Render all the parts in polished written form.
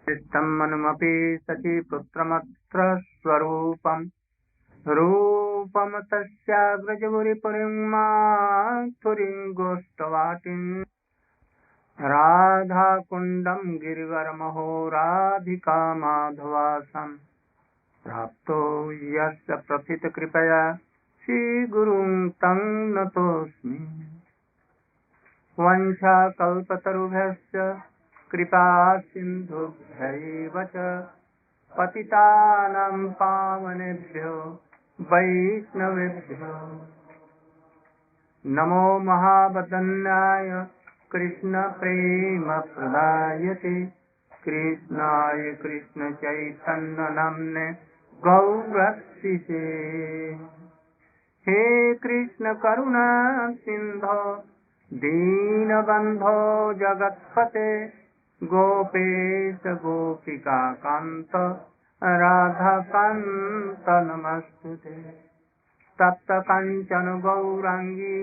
चित्तं मनुमपि सखीपुत्रमत्र स्वरूपम् रूपम तस्याग्रजगुरिपुरीं माथुरीं गोष्ठवाटिम् राधाकुण्डं गिरिवरमहो राधिका माधवासम् प्राप्तो यस्य प्रथितकृपया श्रीगुरुं तं नतोऽस्मि वंशाकल्पतरुभ्यश्च कृपा सिन्धुभ्यैव च पतितानां पावनेभ्यो वैष्णवेभ्यो नमो महावदन्याय कृष्णप्रेमप्रदायते कृष्णाय कृष्णचैतन्यनाम्ने गौरक्षिते हे कृष्ण करुणा सिन्धो दीनबन्धो जगत्पते गोपेश गोपिका कान्त राधाकान्त नमस्तुते तप्त काञ्चन गौरांगी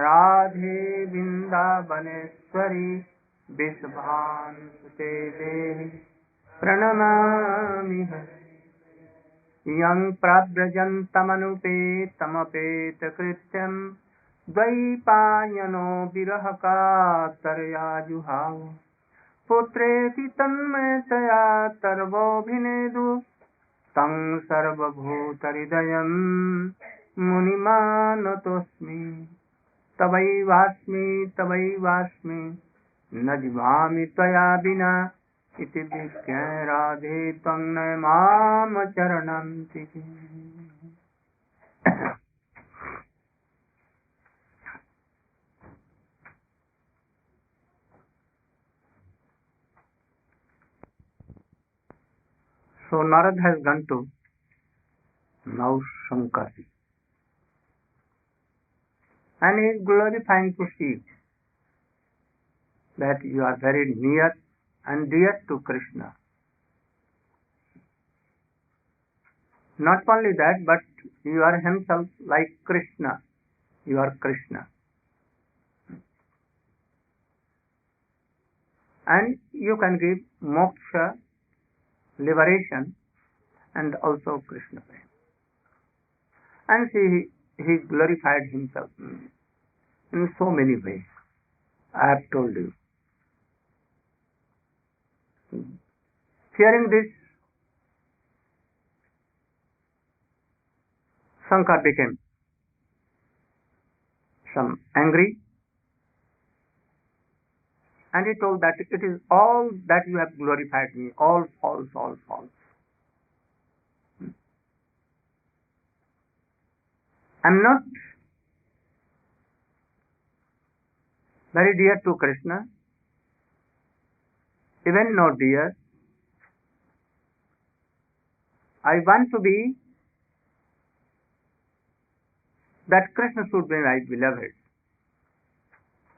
राधे वृन्दावनेश्वरी विश्वान्ते देवी प्रणमामि यं प्रव्रजन्तमनुपेतमपेतकृत्यं द्वैपायनो विरहकातरया जुहाव पुत्रेति तन्मयतया तर्वोऽभिनेदु तं सर्वभूतहृदयं मुनिमानतोऽस्मि तवैवास्मि न जीवामि त्वया विना इति विज्ञाय राधे त्वं नमाम चरणं तिः। So Narad has gone to now Shankari and he is glorifying to Shiva that you are very near and dear to Krishna. Not only that, but you are himself like Krishna. You are Krishna. And you can give moksha, liberation, and also Krishna. And he glorified himself in so many ways. I have told you. Hearing this, Shankar became some angry, and he told that it is all that you have glorified me, all false, all false. I am not very dear to Krishna, even not dear. I want to be that Krishna should be my beloved,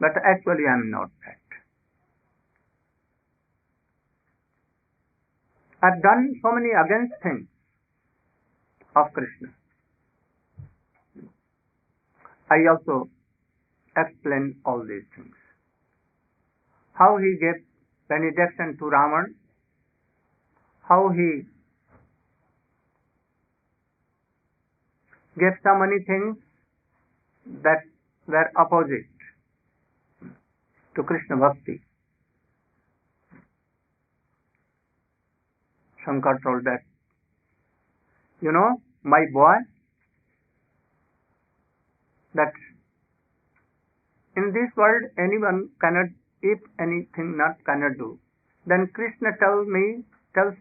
but actually I am not that. I have done so many against things of Krishna. I also explain all these things. How he gave benediction to Ravan, how he gave so many things that were opposite to Krishna Bhakti. Shankar told that, you know, my boy, that in this world anyone cannot, if anything not cannot do, then Krishna tells me to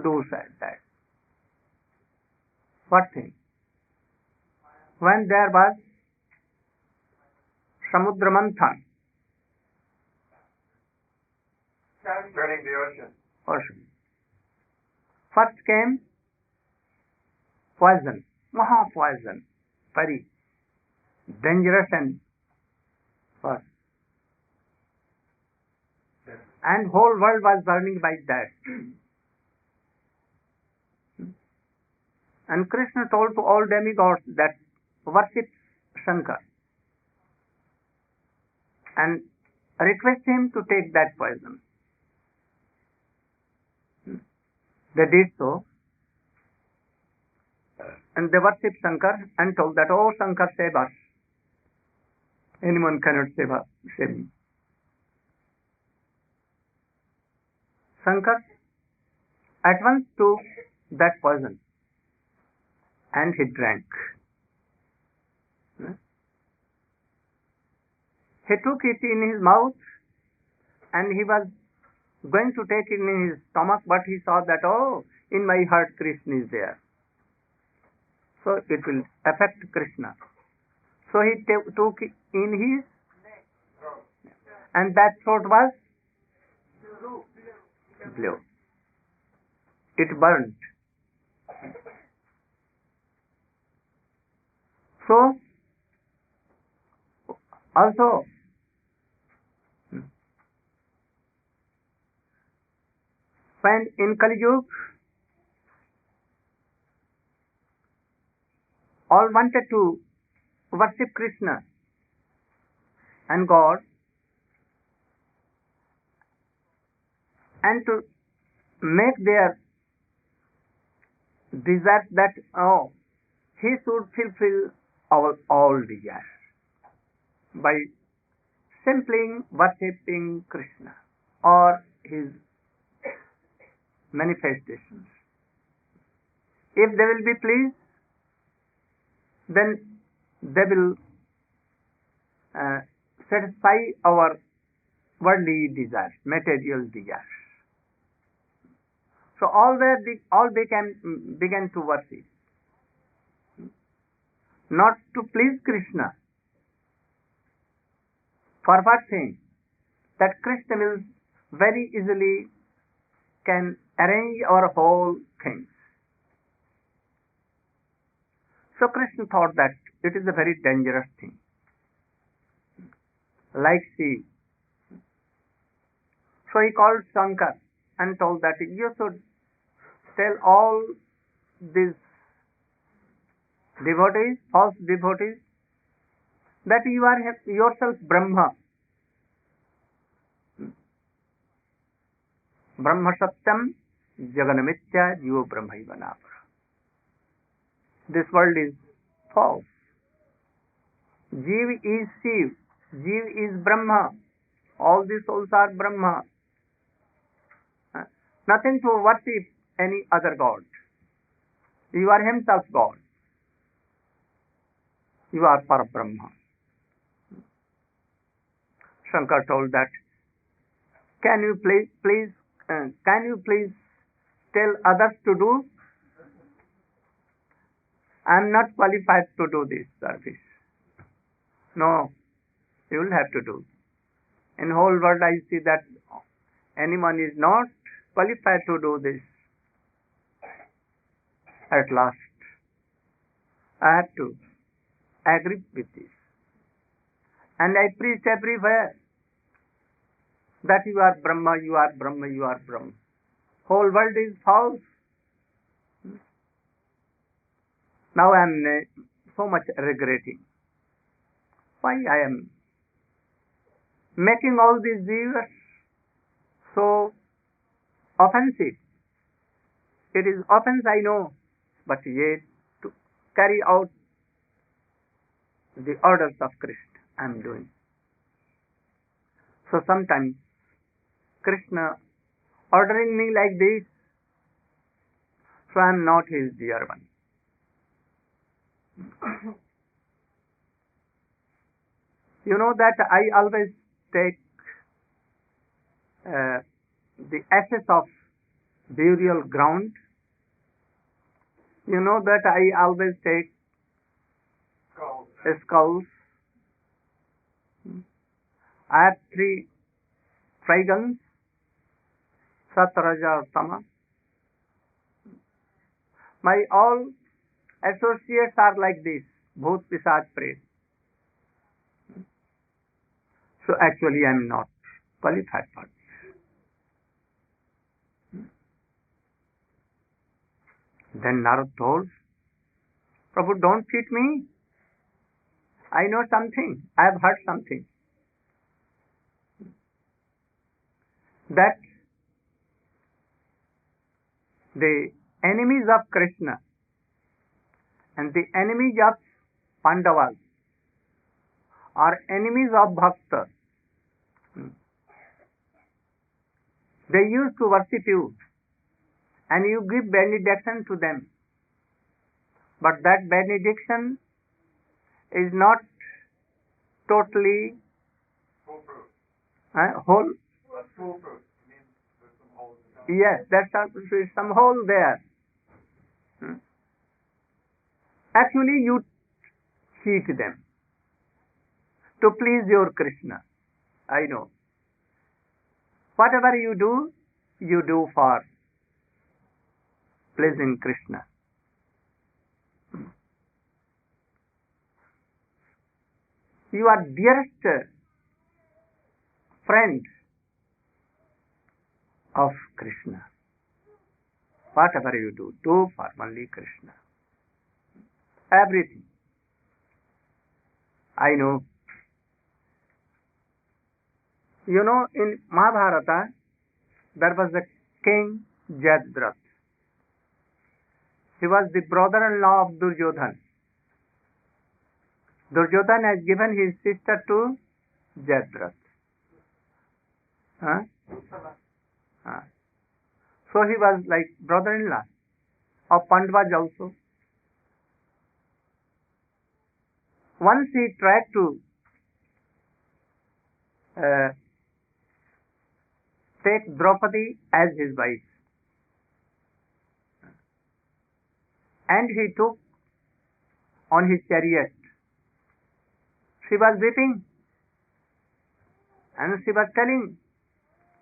do that. What thing? When there was Samudra Manthan, burning the ocean. First came poison, maha poison, very dangerous and first. And whole world was burning by that. And Krishna told to all demigods that worship Shankar and request him to take that poison. They did so, and they worshipped Shankar and told that, "Oh Shankar, save us. Anyone cannot save me." Shankar at once took that poison and he drank. He took it in his mouth and he was going to take it in his stomach, but he saw that, oh, in my heart Krishna is there. So it will affect Krishna. So he took it in his, and that throat was blue. It burnt. So also when in Kali Yuga all wanted to worship Krishna and God and to make their desires that, oh, he should fulfill our all desires by simply worshipping Krishna or his manifestations. If they will be pleased, then they will satisfy our worldly desires, material desires. So all began to worship, not to please Krishna. For what thing? That Krishna will very easily can arrange our whole things. So Krishna thought that it is a very dangerous thing. Like sea. So he called Shankar and told that you should tell all these devotees, false devotees, that you are yourself Brahma. Brahma Satyam Jaganamitya Jiva Brahmaiva Napara. This world is false. Jiva is Shiv. Jiva is Brahma. All the souls are Brahma. Nothing to worship any other god. You are himself God. You are Parabrahma. Shankar told that, can you please tell others to do? I am not qualified to do this service. No, you will have to do. In whole world I see that anyone is not qualified to do this. At last, I have to agree with this. And I preach everywhere that you are Brahma, you are Brahma, you are Brahma. Whole world is false. Now I am so much regretting. Why I am making all these views so offensive. It is offense, I know, but yet to carry out the orders of Krishna I am doing. So sometimes Krishna ordering me like this, so I am not his dear one. You know that I always take the ashes of burial ground. You know that I always take skulls. I have 3 trigons, Sat, Raja, Tama. My all associates are like this, Bhut, Pisach, Pret. So actually I am not qualified for this. Then Narad told, Prabhu, don't cheat me. I know something. I have heard something. That the enemies of Krishna and the enemies of Pandavas are enemies of Bhaktas. They used to worship you and you give benediction to them. But that benediction is not totally Foolproof. whole. That's foolproof. It means there's some holes in it. Yes, there's some hole there. Actually, you cheat them to please your Krishna. I know. Whatever you do for pleasing Krishna. You are dearest friend of Krishna. Whatever you do for only Krishna. Everything. I know. You know, in Mahabharata, there was a king Jadratha. He was the brother-in-law of Duryodhana. Duryodhana has given his sister to Jadratha. So he was like brother-in-law of Pandavas also. Once he tried to take Draupadi as his wife, and he took on his chariot. She was weeping and she was telling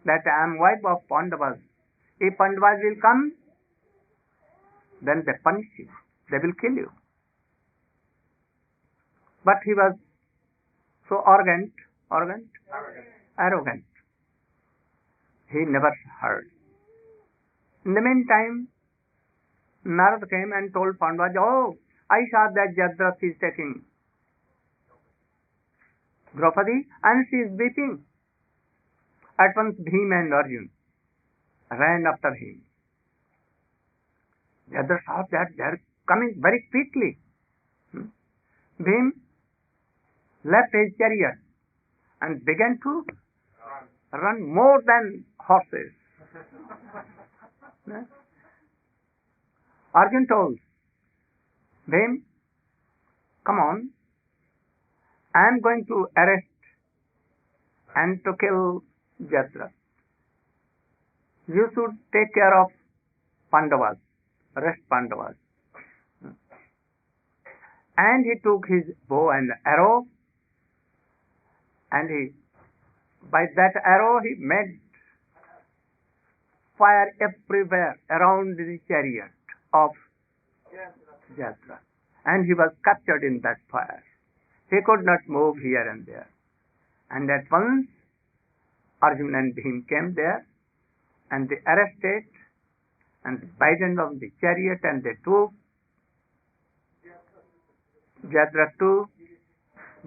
that I am wife of Pandavas. If Pandavas will come, then they punish you. They will kill you. But he was so arrogant. He never heard. In the meantime, Narad came and told Pandavas, oh, I saw that Jadratha is taking Draupadi and she is weeping. At once Bhima and Arjuna ran after him. Jadratha saw that they are coming very quickly. Bhima left his chariot and began to run more than horses. Arjuna told Bhima, come on, I am going to arrest and to kill Jadratha. You should take care of Pandavas, rest Pandavas. And he took his bow and arrow, and by that arrow he made fire everywhere around the chariot of Jadratha. And he was captured in that fire. He could not move here and there. And at once Arjuna and Bhima came there and they arrested and bidden on the chariot and they took Jadratha to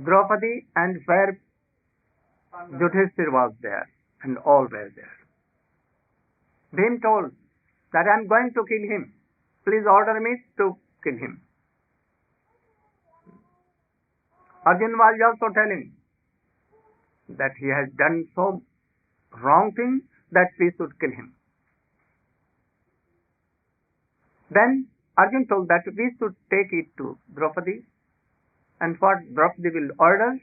Draupadi, and where Yudhishthira was there and all were there. Bhima told that I am going to kill him. Please order me to kill him. Arjuna was also telling that he has done so wrong thing that we should kill him. Then Arjuna told that we should take it to Draupadi, and what Draupadi will order,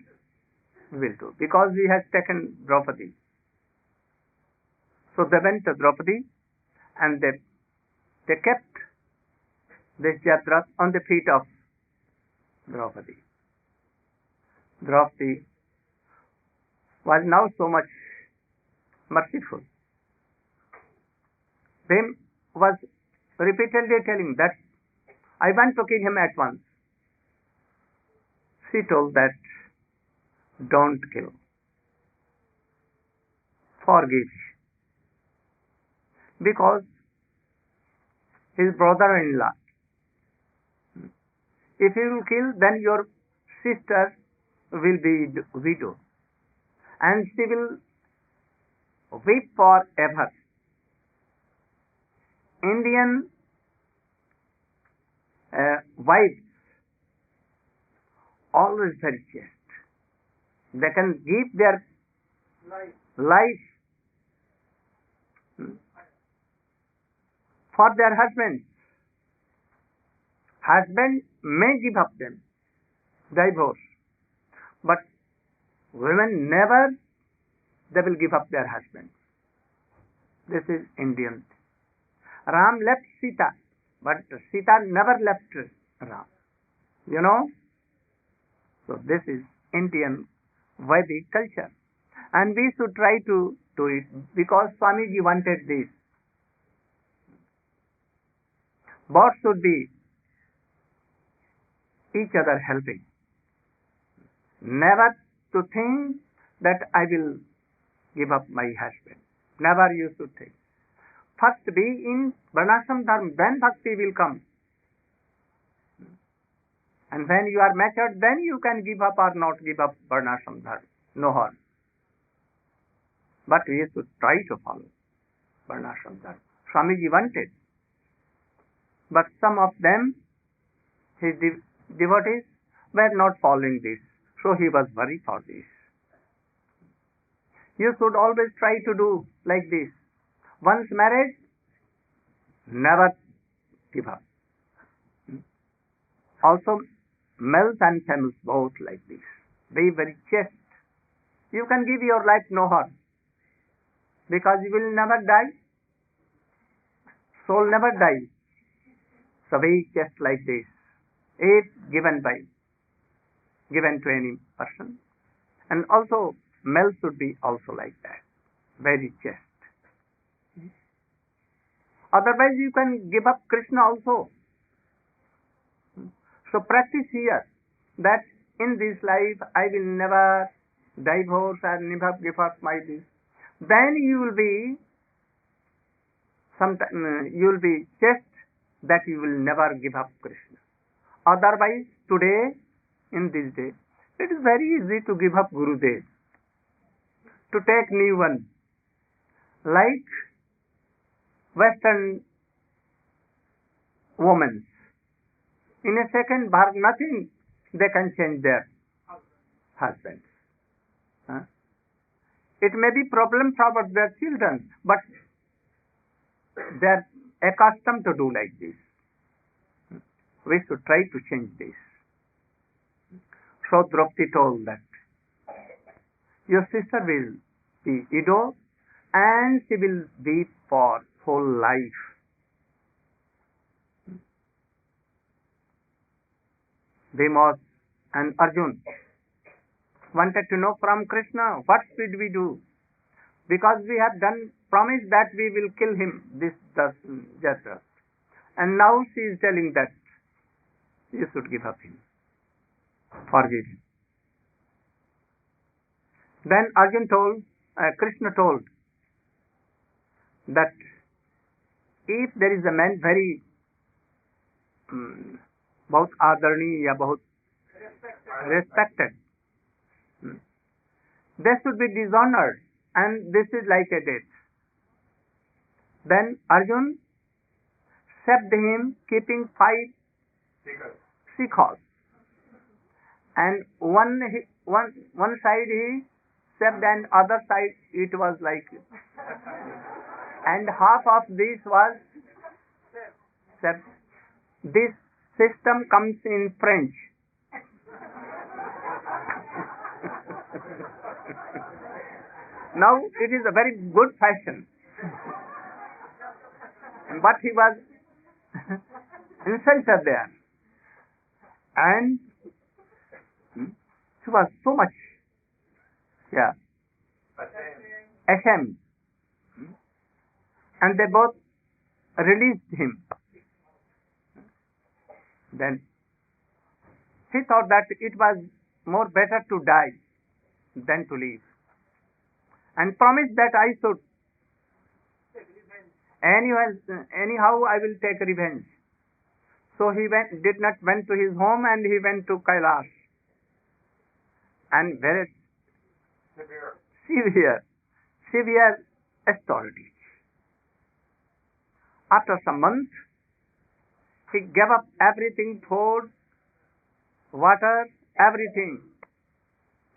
we will do, because he has taken Draupadi. So they went to Draupadi and they kept this Jadratha on the feet of Draupadi. Draupadi was now so much merciful. Bhima was repeatedly telling that I want to kill him at once. She told that don't kill. Forgive. Because his brother-in-law. If you will kill, then your sister will be widow. And she will weep forever. Indian wives always very chaste. They can give their life for their husbands. Husband may give up them, divorce, but women never, they will give up their husbands. This is Indian. Ram left Sita, but Sita never left Ram. You know? So this is Indian Vedic culture. And we should try to do it because Swamiji wanted this. Both should be each other helping. Never to think that I will give up my husband. Never you should think. First be in Varnashram Dharma, then bhakti will come. And when you are matured, then you can give up or not give up Varnashram Dharma. No harm. But we should try to follow Varnashram Dharma. Swamiji wanted. But some of them, his devotees, were not following this. So he was worried for this. You should always try to do like this. Once married, never give up. Also, males and females both like this. Be very chaste. You can give your life no harm. Because you will never die. Soul never dies. So be chaste like this. If given to any person. And also, males should be also like that. Very chaste. Otherwise, you can give up Krishna also. So practice here that in this life I will never divorce and never give up my this. Then you will be chaste that you will never give up Krishna. Otherwise, today, in this day, it is very easy to give up Gurudev, to take new one, like Western women. In a second, nothing, they can change their husbands. It may be problem for their children, but they are accustomed to do like this. We should try to change this. So Draupadi told that your sister will be widow and she will be for whole life. Bhima and Arjun wanted to know from Krishna, what should we do? Because we have done promise that we will kill him, this Jatra. And now she is telling that you should give up him. Forgive him. Then Krishna told that if there is a man very बहुत आदरणीय या बहुत respected, they should be dishonored, and this is like a death. Then Arjun shaved him, keeping 5 sikhs, and one side he shaved and other side it was like, and half of this was shaved. This system comes in French. Now it is a very good fashion. But he was insulted there. And he was so much ashamed. And they both released him. Then he thought that it was more better to die than to live, and promised that I should anyhow I will take revenge. So he did not went to his home, and he went to Kailash, and very severe authority. after some months, he gave up everything, food, water, everything,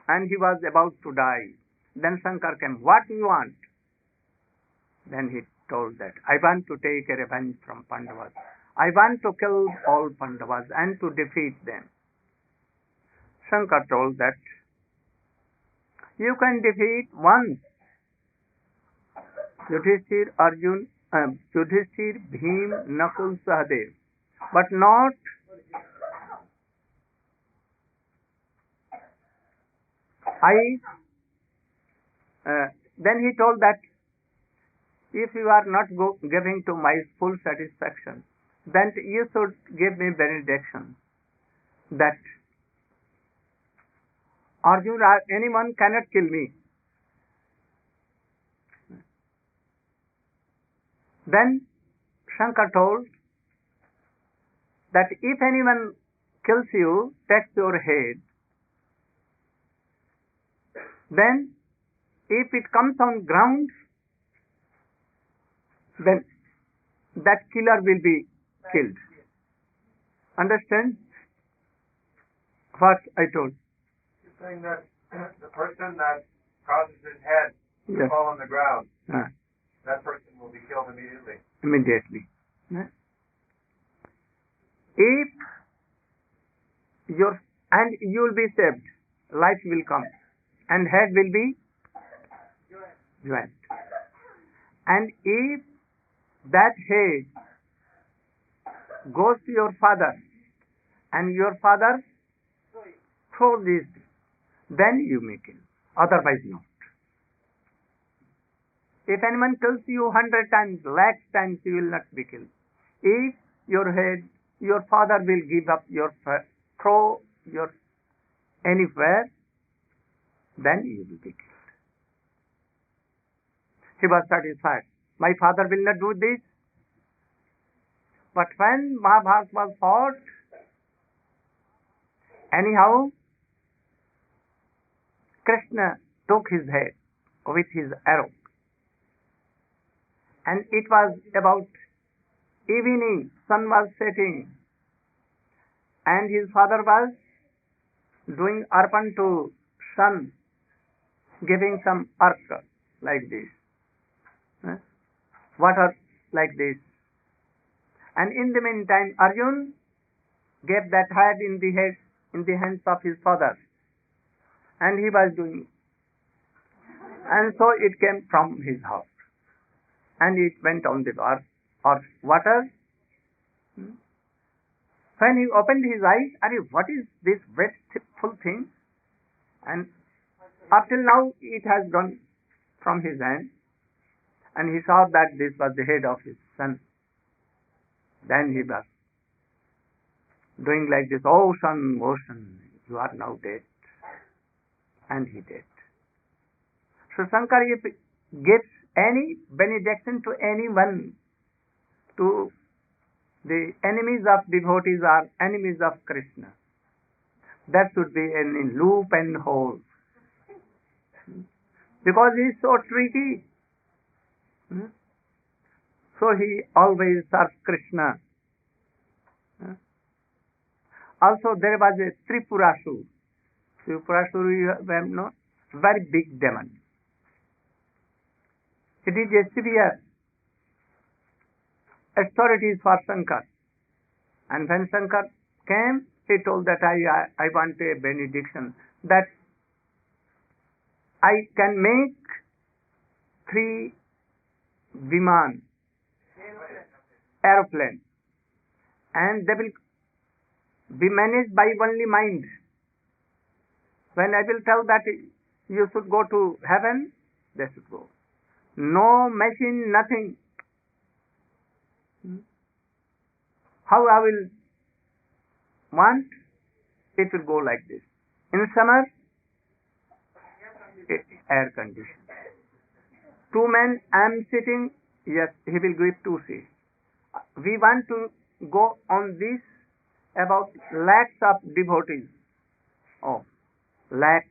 and he was about to die. Then Shankar came. What do you want? Then he told that, I want to take a revenge from Pandavas. I want to kill all Pandavas and to defeat them. Shankar told that, you can defeat once Yudhishthir, Arjun, Yudhishthir, Bhim, Nakul, Sahadev, but not then he told that if you are not giving to my full satisfaction, then you should give me benediction that Arjun or anyone cannot kill me. Then Shankar told that if anyone kills you, takes your head, then if it comes on ground, then that killer will be killed. Understand what I told? You're saying that the person that causes his head to Yes. fall on the ground, that person will be killed immediately. Immediately. If and you will be saved, life will come, and head will be joined. And if that head goes to your father, and your father throws this, then you may kill. Otherwise not. If anyone kills you 100 times, lakhs times, you will not be killed. If your father will give up throw your anywhere, then you will be killed. He was satisfied. My father will not do this. But when Mahabharata was fought, anyhow, Krishna took his head with his arrow. And it was about evening, sun was setting, and his father was doing arpan to sun, giving some ark like this, water like this. And in the meantime, Arjun gave that head in the hands of his father, and he was doing, and so it came from his house, and it went on the earth or water. When he opened his eyes, what is this wasteful thing? And up till now it has gone from his hand, and he saw that this was the head of his son. Then he was doing like this, oh son, you are now dead. And he did. So Shankar gives any benediction to anyone, to the enemies of devotees or enemies of Krishna. That should be in loop and hole. Because he is so tricky. So he always serves Krishna. Also there was a Tripurasur. Tripurasur, you have known, very big demon. It is a severe authority for Shankar. And when Shankar came, he told that I want a benediction, that I can make 3 Viman, aeroplane, and they will be managed by only mind. When I will tell that you should go to heaven, they should go. No machine, nothing. How I will want, it will go like this. In summer, air condition. 2 men, I am sitting, yes, he will give 2 seats. We want to go on this about lakhs of devotees. Oh, lakhs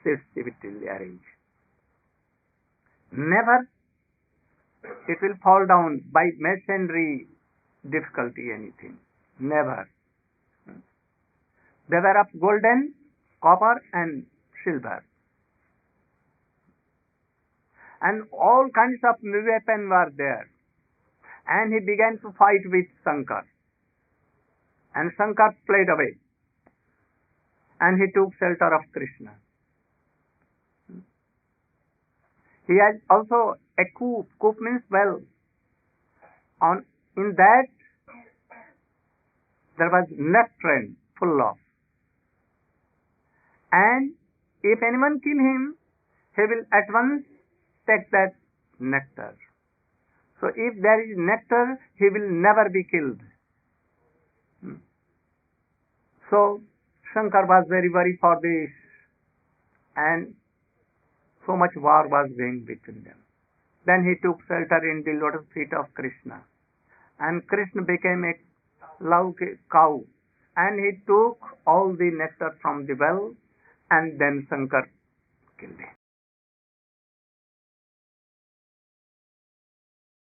seats it will arrange. Never it will fall down by masonry difficulty, anything. Never. They were of golden, copper and silver. And all kinds of weapons were there. And he began to fight with Shankar. And Shankar fled away. And he took shelter of Krishna. He has also a coop. Coop means well. In that there was nectarine full of. And if anyone kill him, he will at once take that nectar. So if there is nectar, he will never be killed. So Shankar was very worried for this, and so much war was going between them. Then he took shelter in the lotus feet of Krishna, and Krishna became a love cow, and he took all the nectar from the well, and then Shankar killed him.